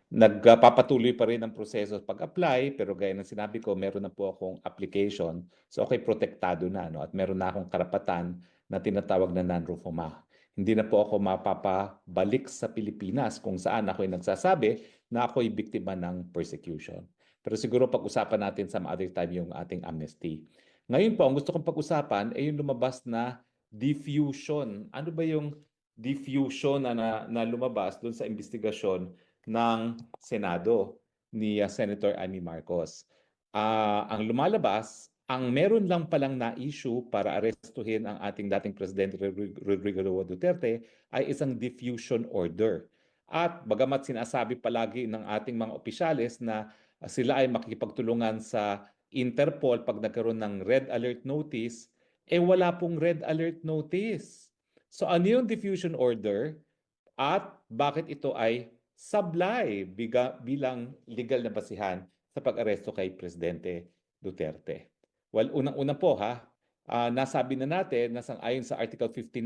Nagpapatuloy pa rin ang proseso pag-apply, pero gaya ng sinabi ko, meron na po akong application. So ako'y protektado na, no? At meron na akong karapatan na tinatawag na non-refoulement. Hindi na po ako mapapabalik sa Pilipinas kung saan ako'y nagsasabi na ako'y biktima ng persecution. Pero siguro pag-usapan natin some other time yung ating amnesty. Ngayon po, ang gusto kong pag-usapan ay yung lumabas na diffusion. Ano ba yung diffusion na lumabas doon sa investigasyon ng Senado ni Senator Amy Marcos? Ang lumalabas, ang meron lang palang na-issue para arestuhin ang ating dating Presidente Rodrigo Duterte ay isang diffusion order. At bagamat sinasabi palagi ng ating mga opisyales na sila ay makikipagtulungan sa Interpol pag nagkaroon ng red alert notice, wala pong red alert notice. So ano yung diffusion order at bakit ito ay sablay bilang legal na basihan sa pag-aresto kay Presidente Duterte? Well, unang-una po nasabi na natin na ayon sa Article 59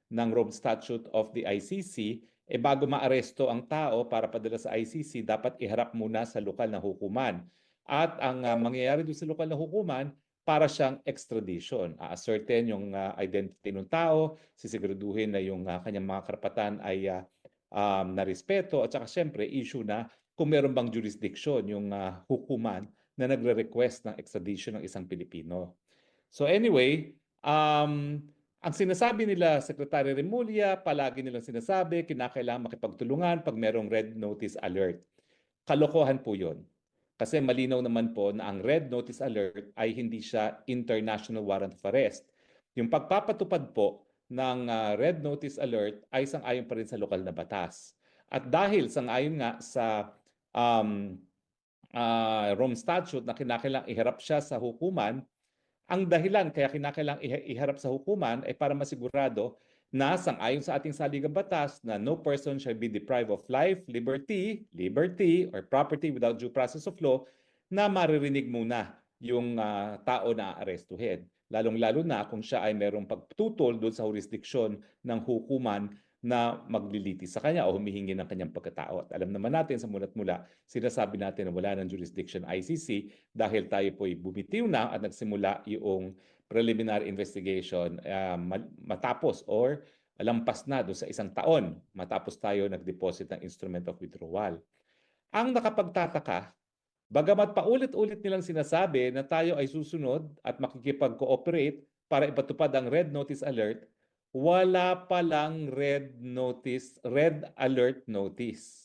ng Rome Statute of the ICC, bago maaresto ang tao para padala sa ICC, dapat iharap muna sa lokal na hukuman. At ang mangyayari doon sa lokal na hukuman, para siyang extradition. A-ascertain yung identity ng tao, sisiguraduhin na yung kanyang mga karapatan ay narespeto, at saka siyempre issue na kung meron bang jurisdiction yung hukuman na nagre-request ng extradition ng isang Pilipino. So anyway, ang sinasabi nila, Secretary Remulla, palagi nilang sinasabi, kinakailangan makipagtulungan pag merong red notice alert. Kalokohan po yun. Kasi malinaw naman po na ang red notice alert ay hindi siya international warrant of arrest. Yung pagpapatupad po ng red notice alert ay sang-ayon pa rin sa lokal na batas. At dahil sang-ayon nga sa um, Rome Statute na kinakailangang iharap siya sa hukuman, ang dahilan kaya kinakailangang iharap sa hukuman ay para masigurado na sang-ayon sa ating saligang batas na no person shall be deprived of life, liberty, or property without due process of law, na maririnig muna yung tao na aarestuhin. Lalong-lalo na kung siya ay merong pagtutol doon sa jurisdiksyon ng hukuman na maglilitis sa kanya o humihingi ng kanyang pagkatao. At alam naman natin sa mulat mula, sinasabi natin na wala ng jurisdiction ICC dahil tayo po'y bumitiw na at nagsimula yung preliminary investigation matapos or lampas na doon sa isang taon matapos tayo nag-deposit ng instrument of withdrawal. Ang nakapagtataka, bagamat paulit-ulit nilang sinasabi na tayo ay susunod at makikipag-cooperate para ipatupad ang red notice alert, wala palang red alert notice.